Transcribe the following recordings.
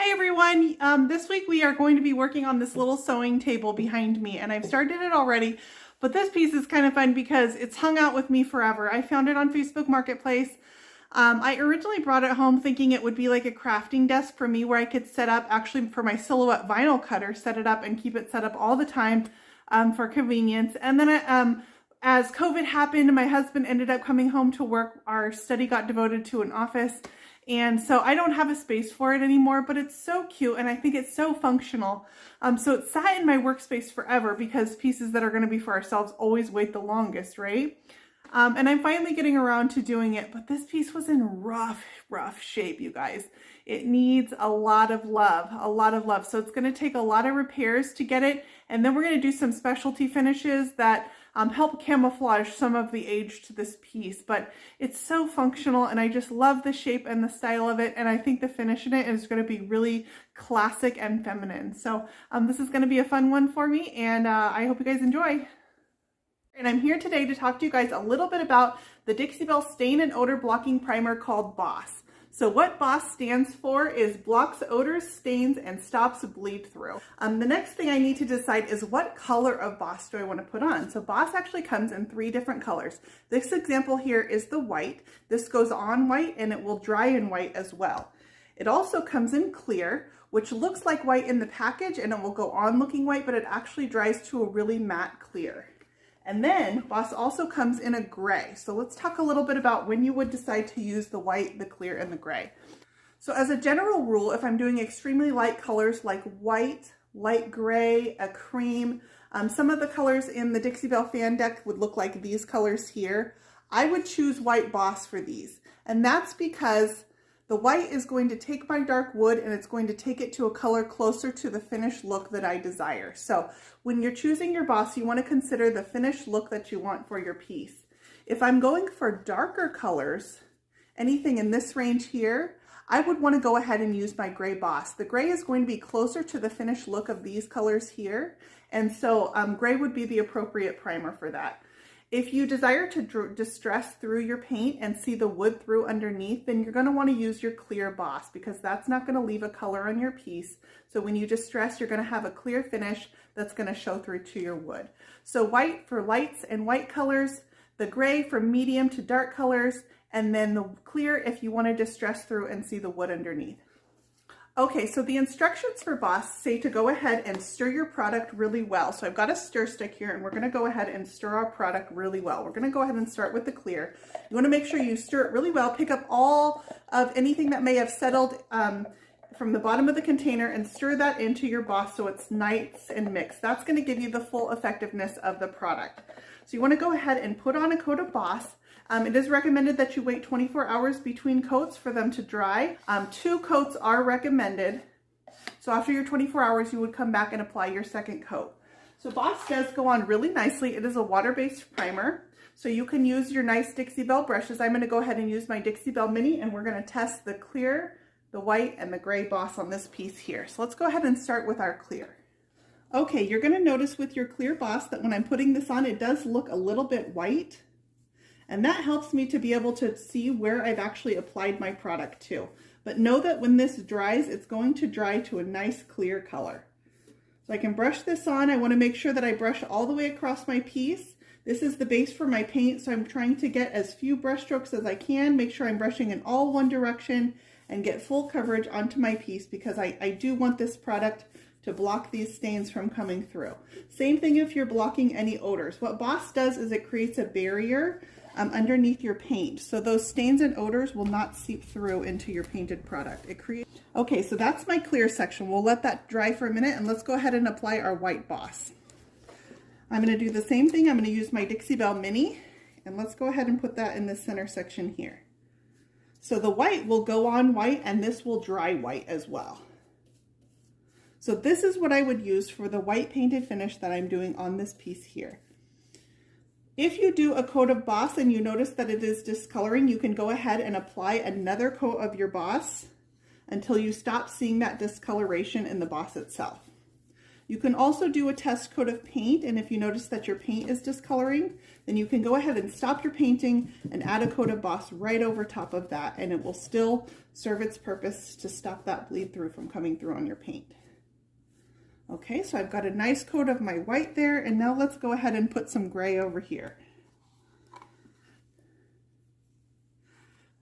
Hi everyone, this week we are going to be working on this little sewing table behind me, and I've started it already, but this piece is kind of fun because it's hung out with me forever. I found it on Facebook Marketplace. I originally brought it home thinking it would be like a crafting desk for me where I could set up, actually for my silhouette vinyl cutter, set it up and keep it set up all the time for convenience. And then as COVID happened, my husband ended up coming home to work. Our study got devoted to an office. And so I don't have a space for it anymore, but it's so cute and I think it's so functional. So it sat in my workspace forever because pieces that are going to be for ourselves always wait the longest, right? And I'm finally getting around to doing it, but this piece was in rough shape, you guys. It needs a lot of love, So it's going to take a lot of repairs to get it. And then we're going to do some specialty finishes that help camouflage some of the age to this piece, but it's so functional and I just love the shape and the style of it, and I think the finish in it is going to be really classic and feminine. So this is going to be a fun one for me, and I hope you guys enjoy. And I'm here today to talk to you guys a little bit about the Dixie Belle Stain and Odor Blocking Primer called Boss. So what Boss stands for is blocks odors, stains, and stops bleed through. The next thing I need to decide is what color of Boss do I want to put on. So Boss actually comes in 3 different colors. This example here is the white. This goes on white and it will dry in white as well. It also comes in clear, which looks like white in the package and it will go on looking white, but it actually dries to a really matte clear. And then Boss also comes in a gray. So let's talk a little bit about when you would decide to use the white, the clear, and the gray. So as a general rule, if I'm doing extremely light colors like white, light gray, a cream, some of the colors in the Dixie Belle fan deck would look like these colors here. I would choose white Boss for these. And that's because the white is going to take my dark wood and it's going to take it to a color closer to the finished look that I desire. So when you're choosing your Boss, you want to consider the finished look that you want for your piece. If I'm going for darker colors, anything in this range here, I would want to go ahead and use my gray Boss. The gray is going to be closer to the finished look of these colors here. And so gray would be the appropriate primer for that. If you desire to distress through your paint and see the wood through underneath, then you're going to want to use your clear Boss because that's not going to leave a color on your piece. So when you distress, you're going to have a clear finish that's going to show through to your wood. So white for lights and white colors, the gray for medium to dark colors, and then the clear if you want to distress through and see the wood underneath. Okay, so the instructions for Boss say to go ahead and stir your product really well. So I've got a stir stick here and we're going to go ahead and stir our product really well. We're going to go ahead and start with the clear. You want to make sure you stir it really well. Pick up all of anything that may have settled from the bottom of the container and stir that into your Boss so it's nice and mixed. That's going to give you the full effectiveness of the product. So you want to go ahead and put on a coat of Boss. It is recommended that you wait 24 hours between coats for them to dry. 2 coats are recommended. So after your 24 hours, you would come back and apply your second coat. So Boss does go on really nicely. It is a water-based primer. So you can use your nice Dixie Belle brushes. I'm going to go ahead and use my Dixie Belle Mini, and we're going to test the clear, the white, and the gray Boss on this piece here. So let's go ahead and start with our clear. Okay, you're going to notice with your clear Boss that when I'm putting this on, it does look a little bit white. And that helps me to be able to see where I've actually applied my product to. But know that when this dries, it's going to dry to a nice clear color. So I can brush this on. I want to make sure that I brush all the way across my piece. This is the base for my paint, so I'm trying to get as few brush strokes as I can. Make sure I'm brushing in all one direction and get full coverage onto my piece because I do want this product to block these stains from coming through. Same thing if you're blocking any odors. What Boss does is it creates a barrier underneath your paint, so those stains and odors will not seep through into your painted product. Okay, so that's my clear section. We'll let that dry for a minute and let's go ahead and apply our white Boss. I'm going to do the same thing. I'm going to use my Dixie Belle Mini and let's go ahead and put that in the center section here. So the white will go on white and this will dry white as well. So this is what I would use for the white painted finish that I'm doing on this piece here. If you do a coat of Boss and you notice that it is discoloring, you can go ahead and apply another coat of your Boss until you stop seeing that discoloration in the Boss itself. You can also do a test coat of paint, and if you notice that your paint is discoloring, then you can go ahead and stop your painting and add a coat of Boss right over top of that, and it will still serve its purpose to stop that bleed through from coming through on your paint. Okay, so I've got a nice coat of my white there, and now let's go ahead and put some gray over here.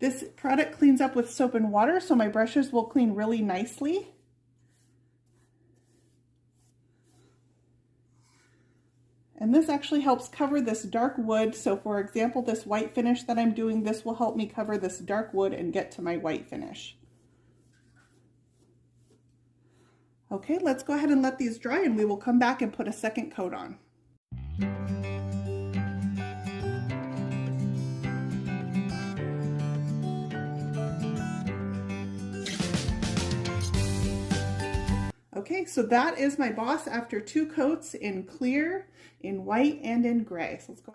This product cleans up with soap and water, so my brushes will clean really nicely. And this actually helps cover this dark wood. So for example, this white finish that I'm doing, this will help me cover this dark wood and get to my white finish. Okay, let's go ahead and let these dry, and we will come back and put a second coat on. Okay, so that is my Boss after 2 coats in clear, in white, and in gray. So let's go.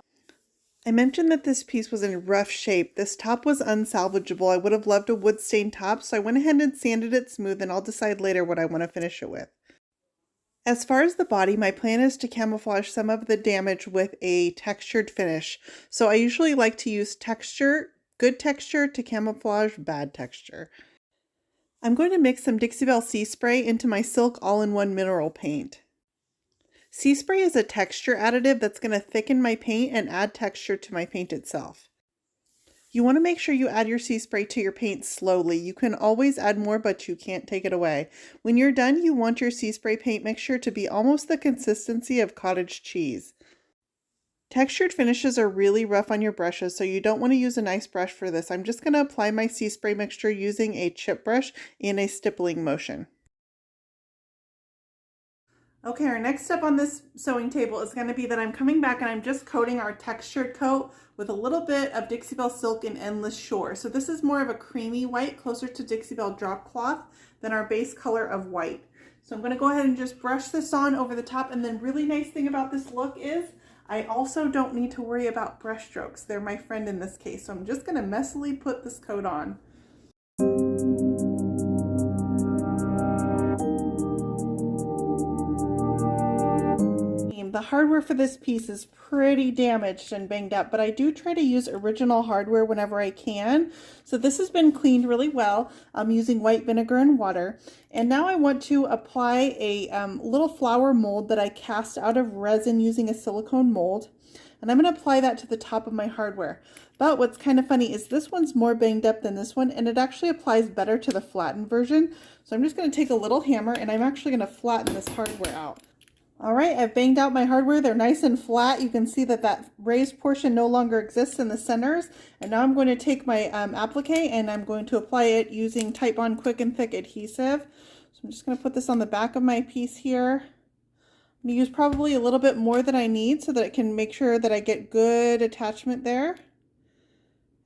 I mentioned that this piece was in rough shape. This top was unsalvageable. I would have loved a wood stain top, so I went ahead and sanded it smooth, and I'll decide later what I want to finish it with. As far as the body, my plan is to camouflage some of the damage with a textured finish. So I usually like to use texture, good texture, to camouflage bad texture. I'm going to mix some Dixie Sea Spray into my Silk All-in-One Mineral Paint. Sea Spray is a texture additive that's going to thicken my paint and add texture to my paint itself. You want to make sure you add your Sea Spray to your paint slowly. You can always add more, but you can't take it away. When you're done, you want your Sea Spray paint mixture to be almost the consistency of cottage cheese. Textured finishes are really rough on your brushes, so you don't want to use a nice brush for this. I'm just going to apply my Sea Spray mixture using a chip brush in a stippling motion. Okay, our next step on this sewing table is going to be that I'm coming back and I'm just coating our textured coat with a little bit of Dixie Belle Silk in Endless Shore. So this is more of a creamy white, closer to Dixie Belle Drop Cloth than our base color of white. So I'm going to go ahead and just brush this on over the top, and then really nice thing about this look is I also don't need to worry about brush strokes. They're my friend in this case. So I'm just going to messily put this coat on. The hardware for this piece is pretty damaged and banged up, but I do try to use original hardware whenever I can. So this has been cleaned really well. I'm using white vinegar and water. And now I want to apply a little flower mold that I cast out of resin using a silicone mold. And I'm going to apply that to the top of my hardware. But what's kind of funny is this one's more banged up than this one, and it actually applies better to the flattened version. So I'm just going to take a little hammer, and I'm actually going to flatten this hardware out. All right, I've banged out my hardware. They're nice and flat. You can see that that raised portion no longer exists in the centers. And now I'm going to take my applique, and I'm going to apply it using Titebond Quick and Thick adhesive. So I'm just going to put this on the back of my piece here. I'm going to use probably a little bit more than I need so that it can make sure that I get good attachment there.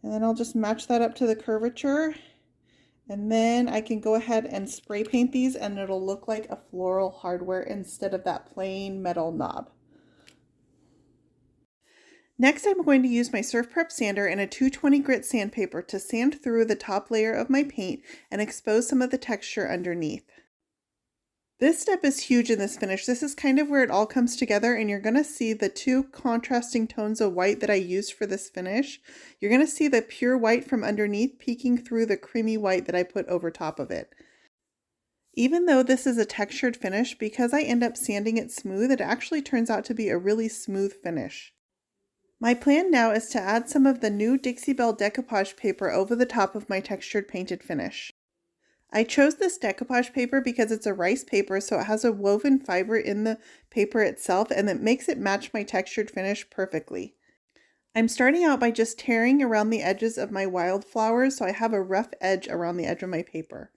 And then I'll just match that up to the curvature. And then I can go ahead and spray paint these, and it'll look like a floral hardware instead of that plain metal knob. Next, I'm going to use my Surf Prep sander and a 220 grit sandpaper to sand through the top layer of my paint and expose some of the texture underneath. This step is huge in this finish. This is kind of where it all comes together, and you're going to see the 2 contrasting tones of white that I used for this finish. You're going to see the pure white from underneath peeking through the creamy white that I put over top of it. Even though this is a textured finish, because I end up sanding it smooth, it actually turns out to be a really smooth finish. My plan now is to add some of the new Dixie Belle decoupage paper over the top of my textured painted finish. I chose this decoupage paper because it's a rice paper, so it has a woven fiber in the paper itself, and it makes it match my textured finish perfectly. I'm starting out by just tearing around the edges of my wildflowers so I have a rough edge around the edge of my paper.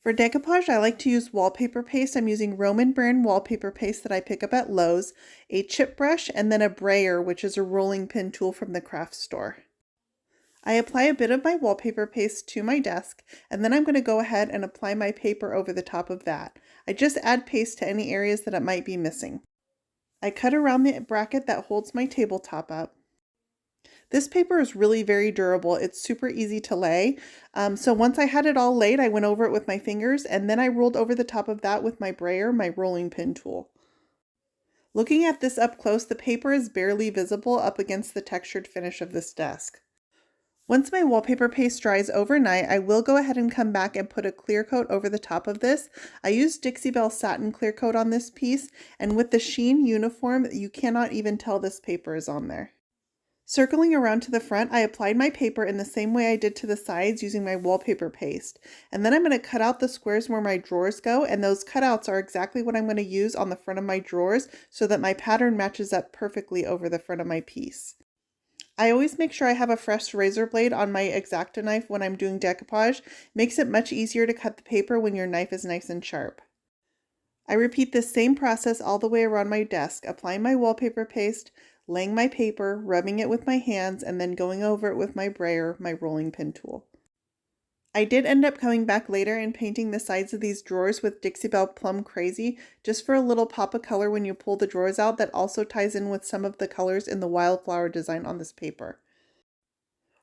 For decoupage, I like to use wallpaper paste. I'm using Roman brand wallpaper paste that I pick up at Lowe's, a chip brush, and then a brayer, which is a rolling pin tool from the craft store. I apply a bit of my wallpaper paste to my desk, and then I'm going to go ahead and apply my paper over the top of that. I just add paste to any areas that it might be missing. I cut around the bracket that holds my tabletop up. This paper is really very durable. It's super easy to lay. So once I had it all laid, I went over it with my fingers, and then I rolled over the top of that with my brayer, my rolling pin tool. Looking at this up close, the paper is barely visible up against the textured finish of this desk. Once my wallpaper paste dries overnight, I will go ahead and come back and put a clear coat over the top of this. I used Dixie satin clear coat on this piece, and with the sheen uniform, you cannot even tell this paper is on there. Circling around to the front, I applied my paper in the same way I did to the sides using my wallpaper paste. And then I'm going to cut out the squares where my drawers go, and those cutouts are exactly what I'm going to use on the front of my drawers so that my pattern matches up perfectly over the front of my piece. I always make sure I have a fresh razor blade on my X-Acto knife when I'm doing decoupage. Makes it much easier to cut the paper when your knife is nice and sharp. I repeat this same process all the way around my desk, applying my wallpaper paste, laying my paper, rubbing it with my hands, and then going over it with my brayer, my rolling pin tool. I did end up coming back later and painting the sides of these drawers with Dixie Plum Crazy, just for a little pop of color when you pull the drawers out that also ties in with some of the colors in the wildflower design on this paper.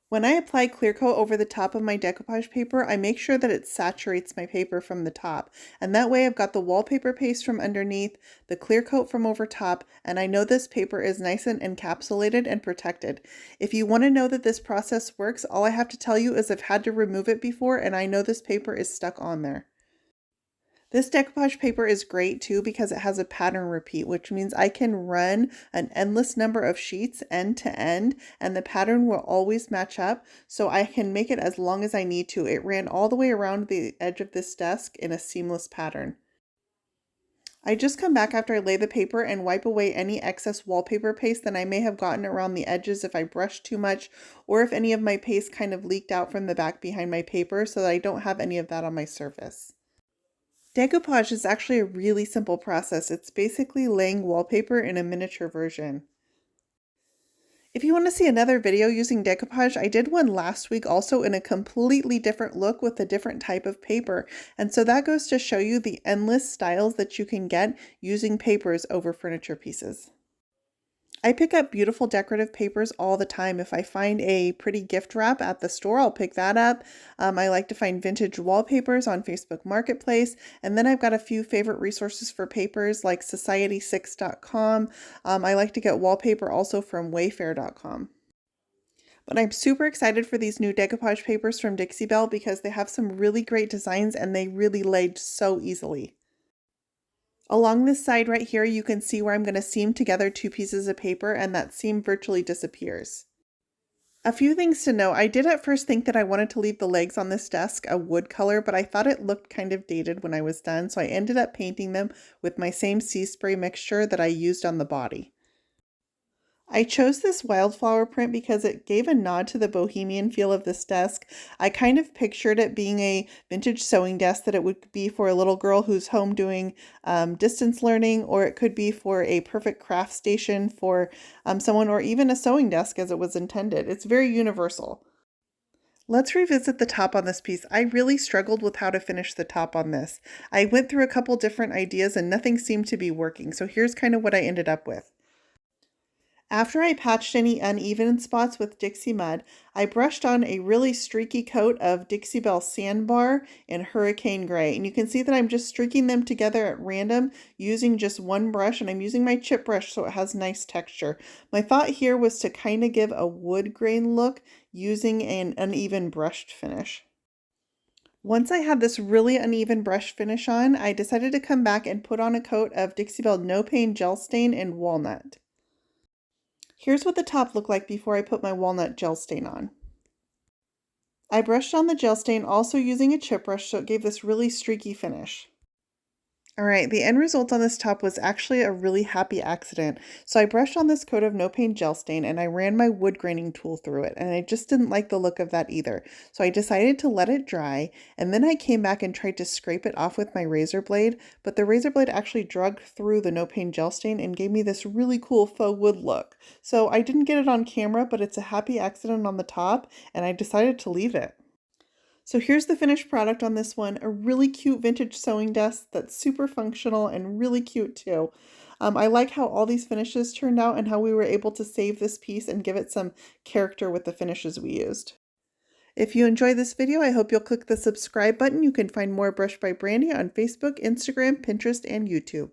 When I apply clear coat over the top of my decoupage paper, I make sure that it saturates my paper from the top. And that way I've got the wallpaper paste from underneath, the clear coat from over top, and I know this paper is nice and encapsulated and protected. If you want to know that this process works, all I have to tell you is I've had to remove it before and I know this paper is stuck on there. This decoupage paper is great too because it has a pattern repeat, which means I can run an endless number of sheets end to end and the pattern will always match up, so I can make it as long as I need to. It ran all the way around the edge of this desk in a seamless pattern. I just come back after I lay the paper and wipe away any excess wallpaper paste that I may have gotten around the edges if I brushed too much or if any of my paste kind of leaked out from the back behind my paper, so that I don't have any of that on my surface. Decoupage is actually a really simple process. It's basically laying wallpaper in a miniature version. If you want to see another video using decoupage, I did one last week also in a completely different look with a different type of paper. And so that goes to show you the endless styles that you can get using papers over furniture pieces. I pick up beautiful decorative papers all the time. If I find a pretty gift wrap at the store, I'll pick that up. I like to find vintage wallpapers on Facebook Marketplace. And then I've got a few favorite resources for papers like society6.com. I like to get wallpaper also from wayfair.com. But I'm super excited for these new decoupage papers from Dixie because they have some really great designs and they really laid so easily. Along this side right here, you can see where I'm going to seam together two pieces of paper and that seam virtually disappears. A few things to know. I did at first think that I wanted to leave the legs on this desk a wood color, but I thought it looked kind of dated when I was done, so I ended up painting them with my same sea spray mixture that I used on the body. I chose this wildflower print because it gave a nod to the bohemian feel of this desk. I kind of pictured it being a vintage sewing desk that it would be for a little girl who's home doing distance learning, or it could be for a perfect craft station for someone, or even a sewing desk as it was intended. It's very universal. Let's revisit the top on this piece. I really struggled with how to finish the top on this. I went through a couple different ideas and nothing seemed to be working. So here's kind of what I ended up with. After I patched any uneven spots with Dixie Mud, I brushed on a really streaky coat of Dixie Sandbar in Hurricane Gray. And you can see that I'm just streaking them together at random using just one brush, and I'm using my chip brush so it has nice texture. My thought here was to kind of give a wood grain look using an uneven brushed finish. Once I had this really uneven brush finish on, I decided to come back and put on a coat of Dixie No Pain Gel Stain in Walnut. Here's what the top looked like before I put my walnut gel stain on. I brushed on the gel stain also using a chip brush so it gave this really streaky finish. Alright, the end result on this top was actually a really happy accident. So I brushed on this coat of No Pain Gel Stain and I ran my wood graining tool through it, and I just didn't like the look of that either. So I decided to let it dry, and then I came back and tried to scrape it off with my razor blade, but the razor blade actually drug through the No Pain Gel Stain and gave me this really cool faux wood look. So I didn't get it on camera, but it's a happy accident on the top, and I decided to leave it. So here's the finished product on this one, a really cute vintage sewing desk that's super functional and really cute too. I like how all these finishes turned out and how we were able to save this piece and give it some character with the finishes we used. If you enjoy this video, I hope you'll click the subscribe button. You can find more Brush by Brandy on Facebook, Instagram, Pinterest, and YouTube.